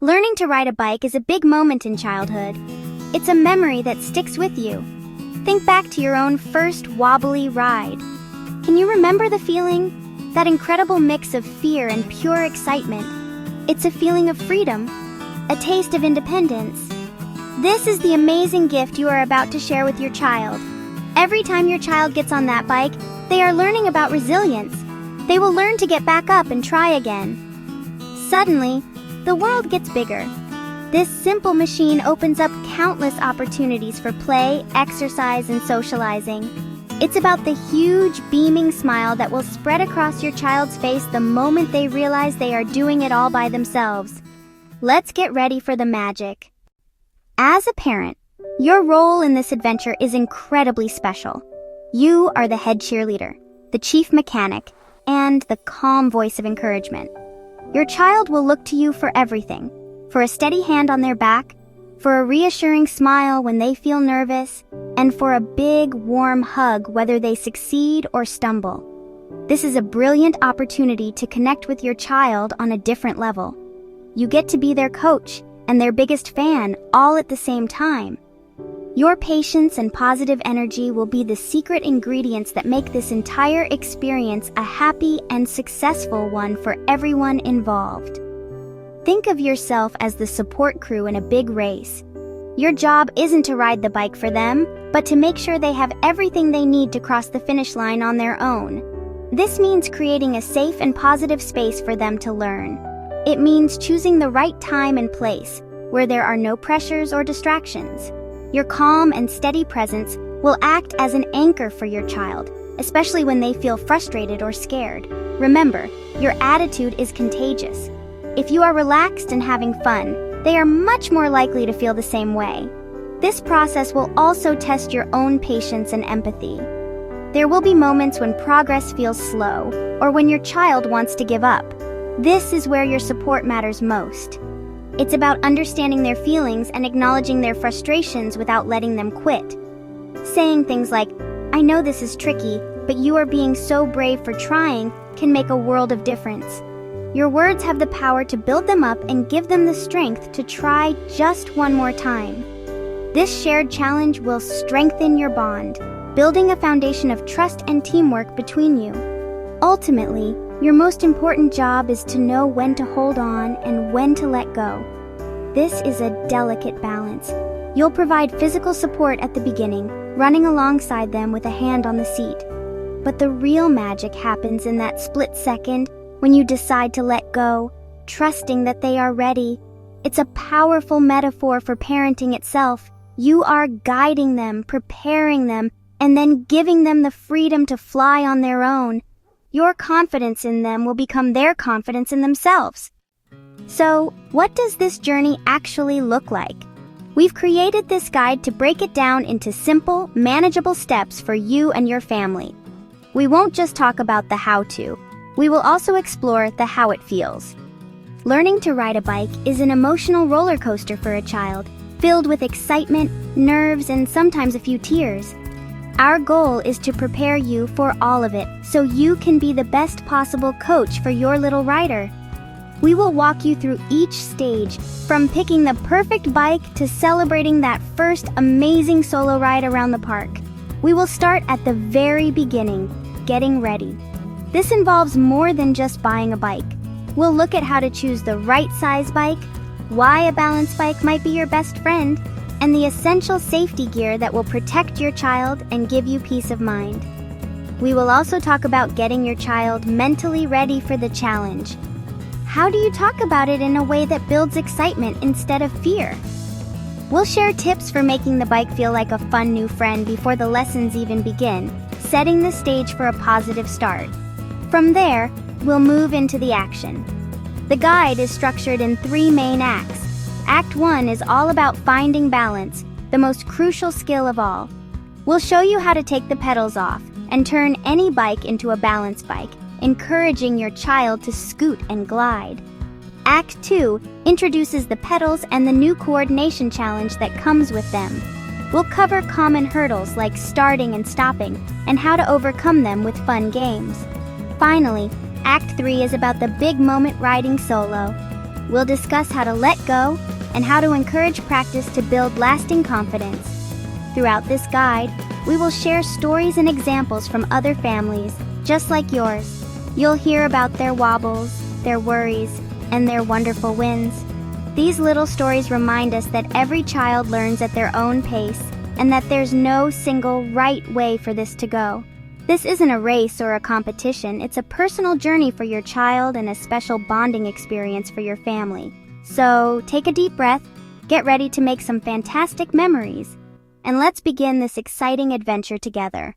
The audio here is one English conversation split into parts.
Learning to ride a bike is a big moment in childhood. It's a memory that sticks with you. Think back to your own first wobbly ride. Can you remember the feeling? That incredible mix of fear and pure excitement. It's a feeling of freedom, a taste of independence. This is the amazing gift you are about to share with your child. Every time your child gets on that bike, they are learning about resilience. They will learn to get back up and try again. Suddenly, the world gets bigger. This simple machine opens up countless opportunities for play, exercise, and socializing. It's about the huge, beaming smile that will spread across your child's face the moment they realize they are doing it all by themselves. Let's get ready for the magic. As a parent, your role in this adventure is incredibly special. You are the head cheerleader, the chief mechanic, and the calm voice of encouragement. Your child will look to you for everything, for a steady hand on their back, for a reassuring smile when they feel nervous, and for a big, warm hug whether they succeed or stumble. This is a brilliant opportunity to connect with your child on a different level. You get to be their coach and their biggest fan all at the same time. Your patience and positive energy will be the secret ingredients that make this entire experience a happy and successful one for everyone involved. Think of yourself as the support crew in a big race. Your job isn't to ride the bike for them, but to make sure they have everything they need to cross the finish line on their own. This means creating a safe and positive space for them to learn. It means choosing the right time and place, where there are no pressures or distractions. Your calm and steady presence will act as an anchor for your child, especially when they feel frustrated or scared. Remember, your attitude is contagious. If you are relaxed and having fun, they are much more likely to feel the same way. This process will also test your own patience and empathy. There will be moments when progress feels slow, or when your child wants to give up. This is where your support matters most. It's about understanding their feelings and acknowledging their frustrations without letting them quit. Saying things like, "I know this is tricky, but you are being so brave for trying," can make a world of difference. Your words have the power to build them up and give them the strength to try just one more time. This shared challenge will strengthen your bond, building a foundation of trust and teamwork between you. Ultimately, your most important job is to know when to hold on and when to let go. This is a delicate balance. You'll provide physical support at the beginning, running alongside them with a hand on the seat. But the real magic happens in that split second when you decide to let go, trusting that they are ready. It's a powerful metaphor for parenting itself. You are guiding them, preparing them, and then giving them the freedom to fly on their own. Your confidence in them will become their confidence in themselves. So, what does this journey actually look like? We've created this guide to break it down into simple, manageable steps for you and your family. We won't just talk about the how-to. We will also explore the how it feels. Learning to ride a bike is an emotional roller coaster for a child, filled with excitement, nerves, and sometimes a few tears. Our goal is to prepare you for all of it, so you can be the best possible coach for your little rider. We will walk you through each stage, from picking the perfect bike to celebrating that first amazing solo ride around the park. We will start at the very beginning, getting ready. This involves more than just buying a bike. We'll look at how to choose the right size bike, why a balance bike might be your best friend, and the essential safety gear that will protect your child and give you peace of mind. We will also talk about getting your child mentally ready for the challenge. How do you talk about it in a way that builds excitement instead of fear? We'll share tips for making the bike feel like a fun new friend before the lessons even begin, setting the stage for a positive start. From there, we'll move into the action. The guide is structured in 3 main acts. Act 1 is all about finding balance, the most crucial skill of all. We'll show you how to take the pedals off and turn any bike into a balance bike, encouraging your child to scoot and glide. Act 2 introduces the pedals and the new coordination challenge that comes with them. We'll cover common hurdles like starting and stopping and how to overcome them with fun games. Finally, Act 3 is about the big moment riding solo. we'll discuss how to let go and how to encourage practice to build lasting confidence. Throughout this guide, we will share stories and examples from other families, just like yours. You'll hear about their wobbles, their worries, and their wonderful wins. These little stories remind us that every child learns at their own pace and that there's no single right way for this to go. This isn't a race or a competition, it's a personal journey for your child and a special bonding experience for your family. So take a deep breath, get ready to make some fantastic memories, and let's begin this exciting adventure together.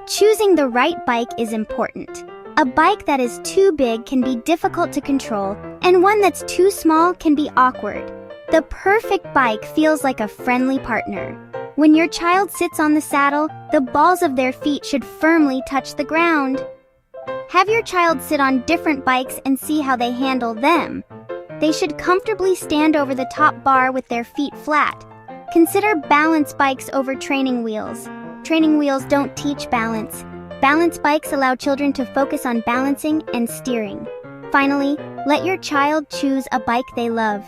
Choosing the right bike is important. A bike that is too big can be difficult to control, and one that's too small can be awkward. The perfect bike feels like a friendly partner. When your child sits on the saddle, the balls of their feet should firmly touch the ground. Have your child sit on different bikes and see how they handle them. They should comfortably stand over the top bar with their feet flat. Consider balance bikes over training wheels. Training wheels don't teach balance. Balance bikes allow children to focus on balancing and steering. Finally, let your child choose a bike they love.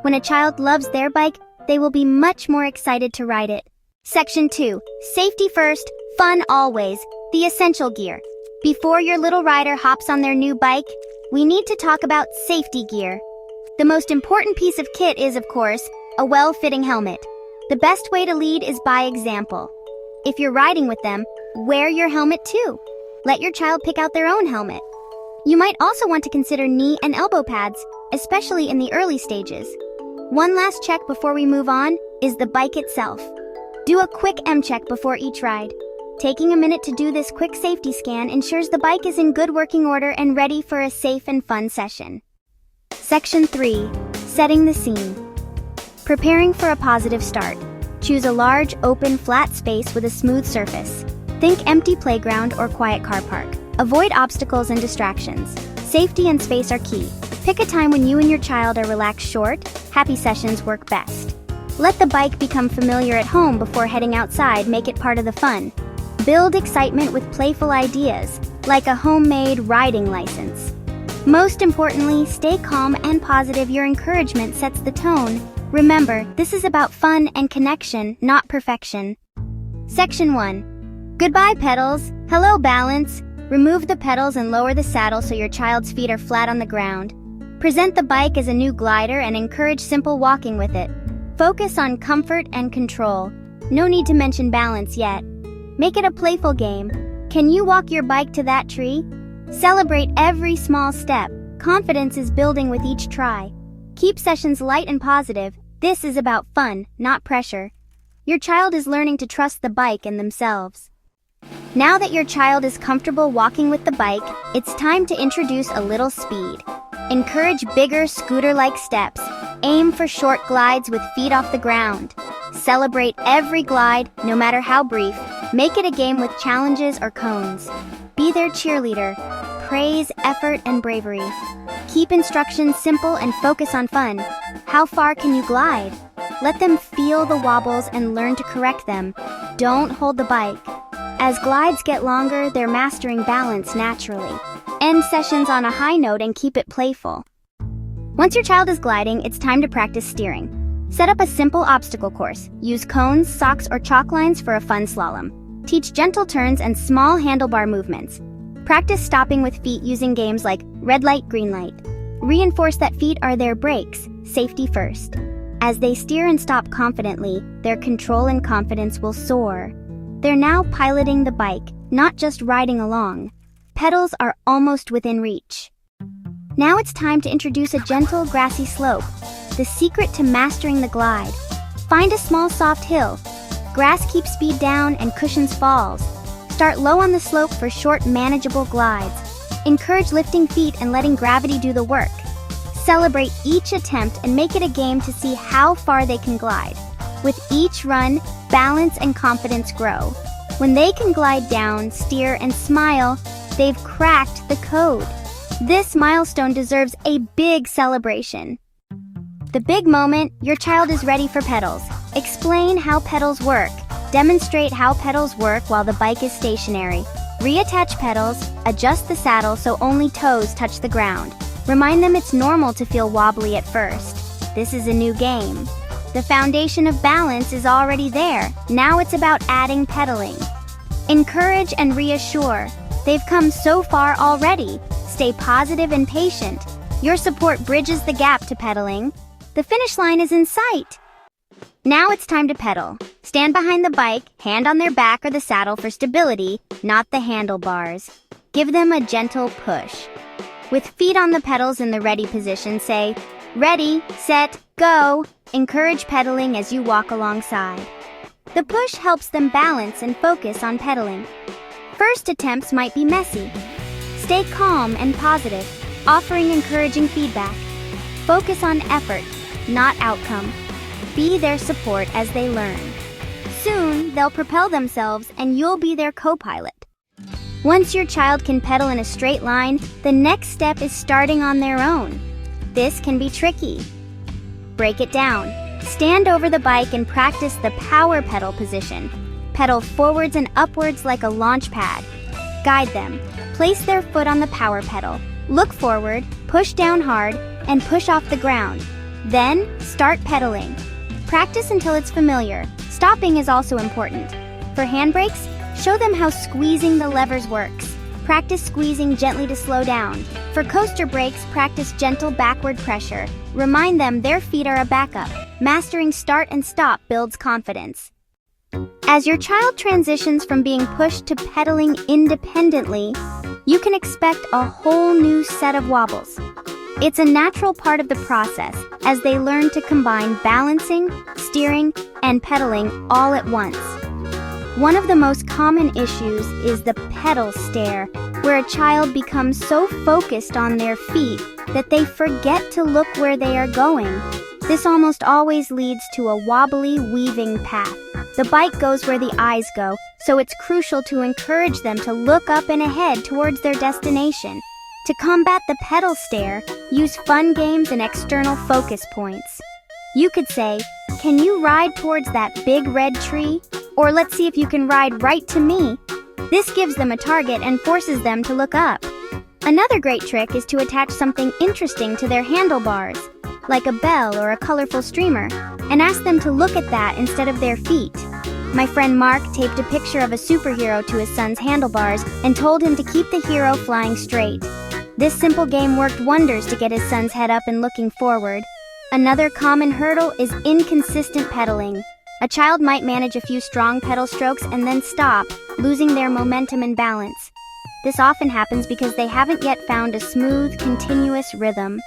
When a child loves their bike, they will be much more excited to ride it. Section 2. Safety first, fun always. The essential gear. Before your little rider hops on their new bike, we need to talk about safety gear. The most important piece of kit is, of course, a well-fitting helmet. The best way to lead is by example. If you're riding with them, wear your helmet too. Let your child pick out their own helmet. You might also want to consider knee and elbow pads, especially in the early stages. One last check before we move on is the bike itself. Do a quick M-check before each ride. Taking a minute to do this quick safety scan ensures the bike is in good working order and ready for a safe and fun session. Section 3. Setting the scene. Preparing for a positive start. Choose a large, open, flat space with a smooth surface. Think empty playground or quiet car park. Avoid obstacles and distractions. Safety and space are key. Pick a time when you and your child are relaxed. Short, happy sessions work best. Let the bike become familiar at home before heading outside. Make it part of the fun. Build excitement with playful ideas, like a homemade riding license. Most importantly, stay calm and positive. Your encouragement sets the tone. Remember, this is about fun and connection, not perfection. Section 1. Goodbye pedals. Hello balance. Remove the pedals and lower the saddle so your child's feet are flat on the ground. Present the bike as a new glider and encourage simple walking with it. Focus on comfort and control. No need to mention balance yet. Make it a playful game. Can you walk your bike to that tree? Celebrate every small step. Confidence is building with each try. Keep sessions light and positive. This is about fun, not pressure. Your child is learning to trust the bike and themselves. Now that your child is comfortable walking with the bike, it's time to introduce a little speed. Encourage bigger scooter-like steps. Aim for short glides with feet off the ground. Celebrate every glide, no matter how brief. Make it a game with challenges or cones. Be their cheerleader. Praise effort and bravery. Keep instructions simple and focus on fun. How far can you glide? Let them feel the wobbles and learn to correct them. Don't hold the bike. As glides get longer, they're mastering balance naturally. End sessions on a high note and keep it playful. Once your child is gliding, it's time to practice steering. Set up a simple obstacle course. Use cones, socks, or chalk lines for a fun slalom. Teach gentle turns and small handlebar movements. Practice stopping with feet using games like red light, green light. Reinforce that feet are their brakes, safety first. As they steer and stop confidently, their control and confidence will soar. They're now piloting the bike, not just riding along. Pedals are almost within reach. Now it's time to introduce a gentle, grassy slope, the secret to mastering the glide. Find a small, soft hill. Grass keeps speed down and cushions falls. Start low on the slope for short, manageable glides. Encourage lifting feet and letting gravity do the work. Celebrate each attempt and make it a game to see how far they can glide. With each run, balance and confidence grow. When they can glide down, steer, and smile, they've cracked the code. This milestone deserves a big celebration. The big moment, your child is ready for pedals. Explain how pedals work. Demonstrate how pedals work while the bike is stationary. Reattach pedals, adjust the saddle so only toes touch the ground. Remind them it's normal to feel wobbly at first. This is a new game. The foundation of balance is already there. Now it's about adding pedaling. Encourage and reassure. They've come so far already. Stay positive and patient. Your support bridges the gap to pedaling. The finish line is in sight. Now it's time to pedal. Stand behind the bike, hand on their back or the saddle for stability, not the handlebars. Give them a gentle push. With feet on the pedals in the ready position, say, "Ready, set, go." Encourage pedaling as you walk alongside. The push helps them balance and focus on pedaling. First attempts might be messy. Stay calm and positive, offering encouraging feedback. Focus on effort, not outcome. Be their support as they learn. Soon, they'll propel themselves and you'll be their co-pilot. Once your child can pedal in a straight line, the next step is starting on their own. This can be tricky. Break it down. Stand over the bike and practice the power pedal position. Pedal forwards and upwards like a launch pad. Guide them. Place their foot on the power pedal. Look forward, push down hard, and push off the ground. Then, start pedaling. Practice until it's familiar. Stopping is also important. For handbrakes, show them how squeezing the levers works. Practice squeezing gently to slow down. For coaster brakes, practice gentle backward pressure. Remind them their feet are a backup. Mastering start and stop builds confidence. As your child transitions from being pushed to pedaling independently, you can expect a whole new set of wobbles. It's a natural part of the process as they learn to combine balancing, steering, and pedaling all at once. One of the most common issues is the pedal stare, where a child becomes so focused on their feet that they forget to look where they are going. This almost always leads to a wobbly, weaving path. The bike goes where the eyes go, so it's crucial to encourage them to look up and ahead towards their destination. To combat the pedal stare, use fun games and external focus points. You could say, "Can you ride towards that big red tree?" Or "Let's see if you can ride right to me." This gives them a target and forces them to look up. Another great trick is to attach something interesting to their handlebars, like a bell or a colorful streamer, and ask them to look at that instead of their feet. My friend Mark taped a picture of a superhero to his son's handlebars and told him to keep the hero flying straight. This simple game worked wonders to get his son's head up and looking forward. Another common hurdle is inconsistent pedaling. A child might manage a few strong pedal strokes and then stop, losing their momentum and balance. This often happens because they haven't yet found a smooth, continuous rhythm.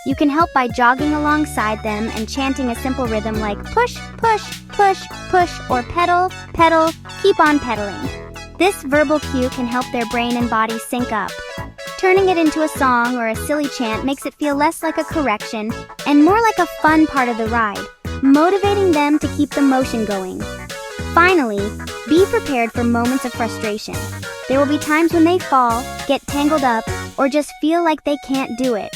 You can help by jogging alongside them and chanting a simple rhythm like push, push, push, push, or pedal, pedal, keep on pedaling. This verbal cue can help their brain and body sync up. Turning it into a song or a silly chant makes it feel less like a correction and more like a fun part of the ride, motivating them to keep the motion going. Finally, be prepared for moments of frustration. There will be times when they fall, get tangled up, or just feel like they can't do it.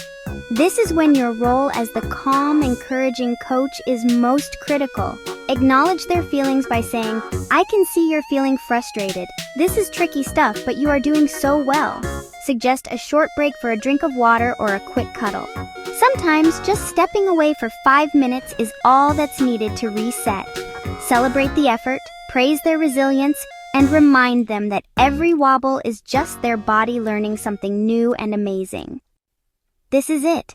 This is when your role as the calm, encouraging coach is most critical. Acknowledge their feelings by saying, "I can see you're feeling frustrated. This is tricky stuff, but you are doing so well." Suggest a short break for a drink of water or a quick cuddle. Sometimes just stepping away for 5 minutes is all that's needed to reset. Celebrate the effort, praise their resilience, and remind them that every wobble is just their body learning something new and amazing. This is it,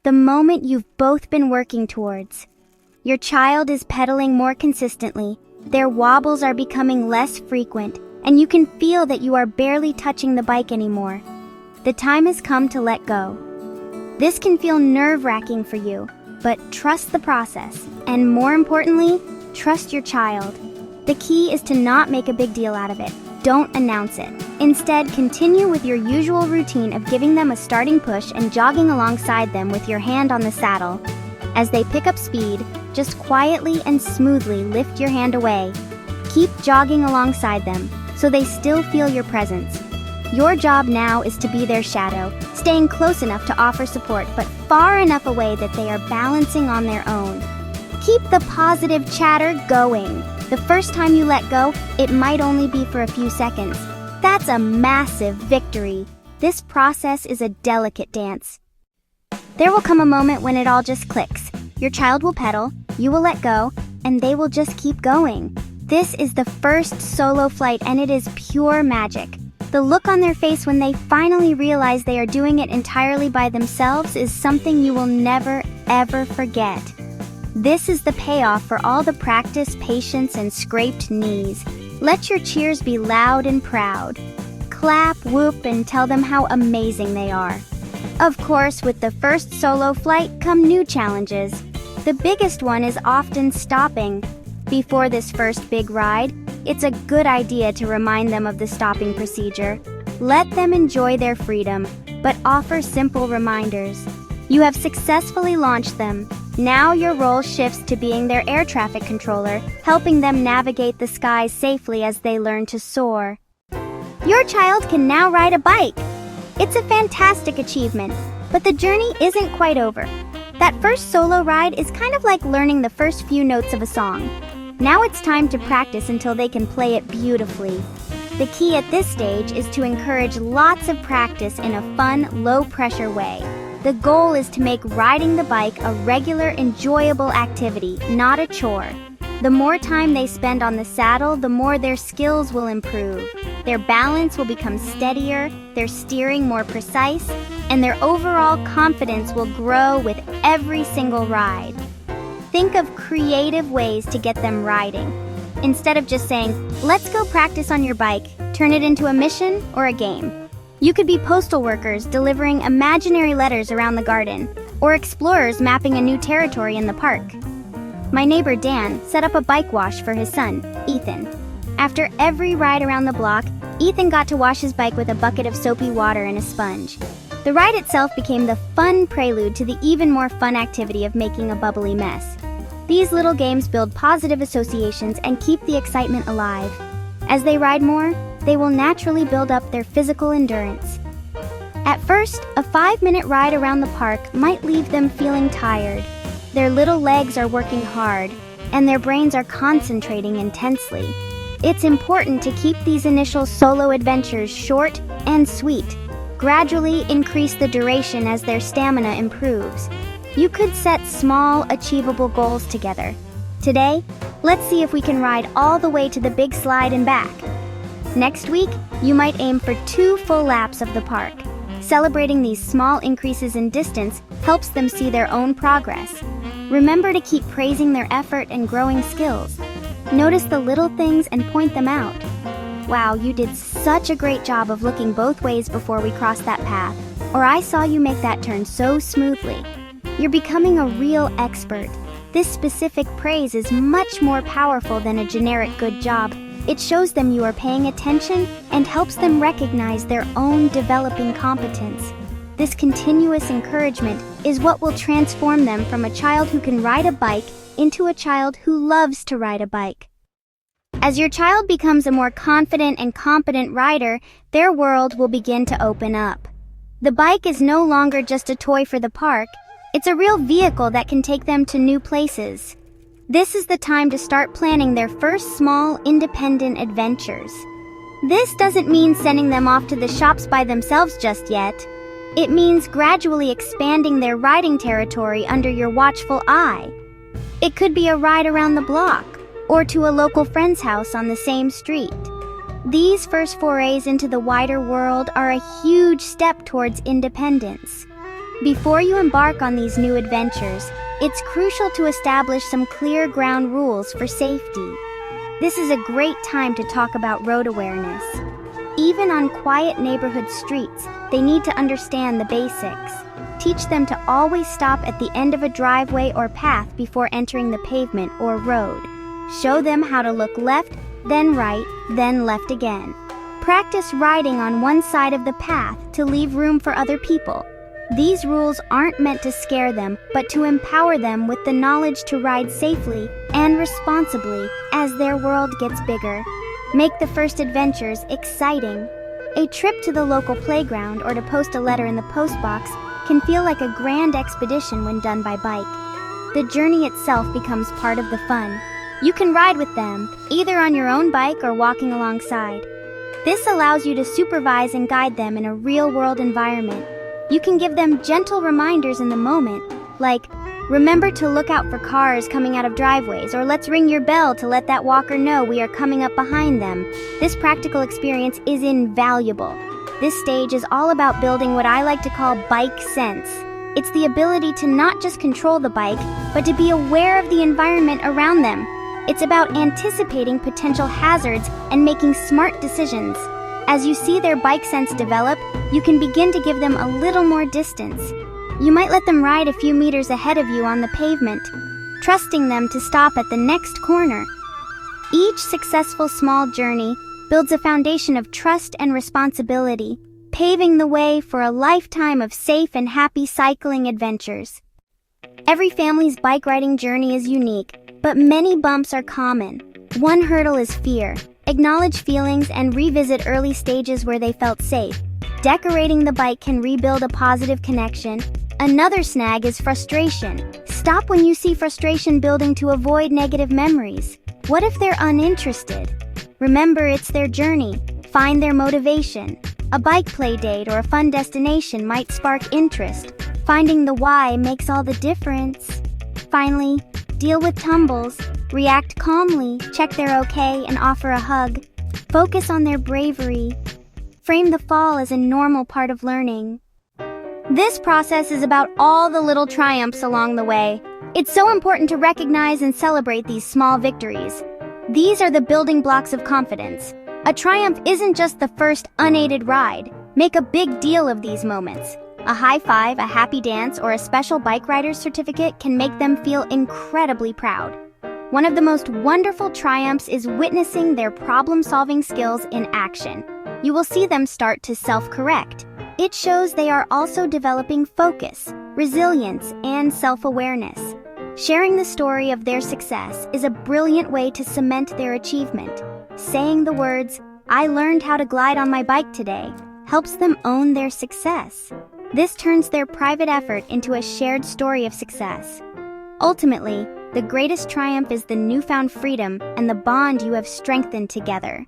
the moment you've both been working towards. Your child is pedaling more consistently, their wobbles are becoming less frequent, and you can feel that you are barely touching the bike anymore. The time has come to let go. This can feel nerve-wracking for you, but trust the process, and more importantly, trust your child. The key is to not make a big deal out of it. Don't announce it. Instead, continue with your usual routine of giving them a starting push and jogging alongside them with your hand on the saddle. As they pick up speed, just quietly and smoothly lift your hand away. Keep jogging alongside them, so they still feel your presence. Your job now is to be their shadow, staying close enough to offer support, but far enough away that they are balancing on their own. Keep the positive chatter going. The first time you let go, it might only be for a few seconds. That's a massive victory. This process is a delicate dance. There will come a moment when it all just clicks. Your child will pedal, you will let go, and they will just keep going. This is the first solo flight, and it is pure magic. The look on their face when they finally realize they are doing it entirely by themselves is something you will never, ever forget. This is the payoff for all the practice, patience, and scraped knees. Let your cheers be loud and proud. Clap, whoop, and tell them how amazing they are. Of course, with the first solo flight come new challenges. The biggest one is often stopping. Before this first big ride, it's a good idea to remind them of the stopping procedure. Let them enjoy their freedom, but offer simple reminders. You have successfully launched them. Now your role shifts to being their air traffic controller, helping them navigate the skies safely as they learn to soar. Your child can now ride a bike. It's a fantastic achievement, but the journey isn't quite over. That first solo ride is kind of like learning the first few notes of a song. Now it's time to practice until they can play it beautifully. The key at this stage is to encourage lots of practice in a fun, low-pressure way. The goal is to make riding the bike a regular, enjoyable activity, not a chore. The more time they spend on the saddle, the more their skills will improve. Their balance will become steadier, their steering more precise, and their overall confidence will grow with every single ride. Think of creative ways to get them riding. Instead of just saying, "Let's go practice on your bike," turn it into a mission or a game. You could be postal workers delivering imaginary letters around the garden, or explorers mapping a new territory in the park. My neighbor Dan set up a bike wash for his son, Ethan. After every ride around the block, Ethan got to wash his bike with a bucket of soapy water and a sponge. The ride itself became the fun prelude to the even more fun activity of making a bubbly mess. These little games build positive associations and keep the excitement alive. As they ride more, they will naturally build up their physical endurance. At first, a 5-minute ride around the park might leave them feeling tired. Their little legs are working hard, and their brains are concentrating intensely. It's important to keep these initial solo adventures short and sweet. Gradually increase the duration as their stamina improves. You could set small, achievable goals together. Today, let's see if we can ride all the way to the big slide and back. Next week, you might aim for 2 full laps of the park. Celebrating these small increases in distance helps them see their own progress. Remember to keep praising their effort and growing skills. Notice the little things and point them out. Wow, you did such a great job of looking both ways before we crossed that path, or I saw you make that turn so smoothly. You're becoming a real expert. This specific praise is much more powerful than a generic good job. It shows them you are paying attention and helps them recognize their own developing competence. This continuous encouragement is what will transform them from a child who can ride a bike into a child who loves to ride a bike. As your child becomes a more confident and competent rider, their world will begin to open up. The bike is no longer just a toy for the park, it's a real vehicle that can take them to new places. This is the time to start planning their first small, independent adventures. This doesn't mean sending them off to the shops by themselves just yet. It means gradually expanding their riding territory under your watchful eye. It could be a ride around the block, or to a local friend's house on the same street. These first forays into the wider world are a huge step towards independence. Before you embark on these new adventures, it's crucial to establish some clear ground rules for safety. This is a great time to talk about road awareness. Even on quiet neighborhood streets, they need to understand the basics. Teach them to always stop at the end of a driveway or path before entering the pavement or road. Show them how to look left, then right, then left again. Practice riding on one side of the path to leave room for other people. These rules aren't meant to scare them, but to empower them with the knowledge to ride safely and responsibly as their world gets bigger. Make the first adventures exciting. A trip to the local playground or to post a letter in the postbox can feel like a grand expedition when done by bike. The journey itself becomes part of the fun. You can ride with them, either on your own bike or walking alongside. This allows you to supervise and guide them in a real-world environment. You can give them gentle reminders in the moment, like, remember to look out for cars coming out of driveways, or let's ring your bell to let that walker know we are coming up behind them. This practical experience is invaluable. This stage is all about building what I like to call bike sense. It's the ability to not just control the bike, but to be aware of the environment around them. It's about anticipating potential hazards and making smart decisions. As you see their bike sense develop, you can begin to give them a little more distance. You might let them ride a few meters ahead of you on the pavement, trusting them to stop at the next corner. Each successful small journey builds a foundation of trust and responsibility, paving the way for a lifetime of safe and happy cycling adventures. Every family's bike riding journey is unique, but many bumps are common. One hurdle is fear. Acknowledge feelings and revisit early stages where they felt safe. Decorating the bike can rebuild a positive connection. Another snag is frustration. Stop when you see frustration building to avoid negative memories. What if they're uninterested? Remember, it's their journey. Find their motivation. A bike play date or a fun destination might spark interest. Finding the why makes all the difference. Finally, deal with tumbles. React calmly, check they're okay, and offer a hug. Focus on their bravery. Frame the fall as a normal part of learning. This process is about all the little triumphs along the way. It's so important to recognize and celebrate these small victories. These are the building blocks of confidence. A triumph isn't just the first unaided ride. Make a big deal of these moments. A high five, a happy dance, or a special bike rider's certificate can make them feel incredibly proud. One of the most wonderful triumphs is witnessing their problem-solving skills in action. You will see them start to self-correct. It shows they are also developing focus, resilience, and self-awareness. Sharing the story of their success is a brilliant way to cement their achievement. Saying the words, "I learned how to glide on my bike today," helps them own their success. This turns their private effort into a shared story of success. Ultimately, the greatest triumph is the newfound freedom and the bond you have strengthened together.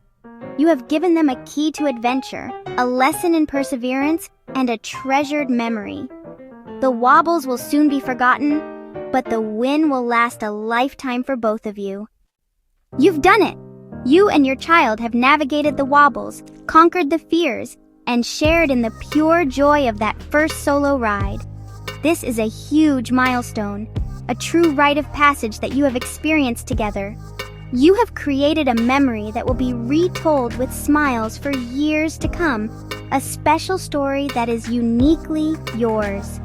You have given them a key to adventure, a lesson in perseverance, and a treasured memory. The wobbles will soon be forgotten, but the win will last a lifetime for both of you. You've done it! You and your child have navigated the wobbles, conquered the fears, and shared in the pure joy of that first solo ride. This is a huge milestone, a true rite of passage that you have experienced together. You have created a memory that will be retold with smiles for years to come, a special story that is uniquely yours.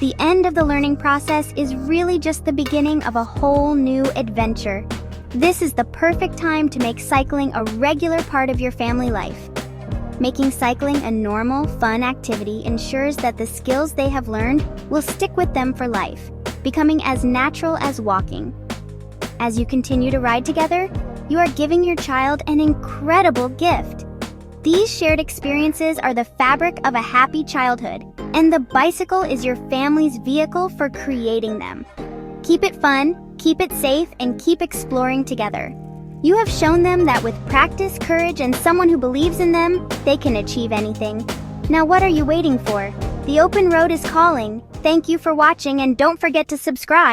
The end of the learning process is really just the beginning of a whole new adventure. This is the perfect time to make cycling a regular part of your family life. Making cycling a normal, fun activity ensures that the skills they have learned will stick with them for life, becoming as natural as walking. As you continue to ride together, you are giving your child an incredible gift. These shared experiences are the fabric of a happy childhood, and the bicycle is your family's vehicle for creating them. Keep it fun, keep it safe, and keep exploring together. You have shown them that with practice, courage, and someone who believes in them, they can achieve anything. Now what are you waiting for? The open road is calling. Thank you for watching, and don't forget to subscribe.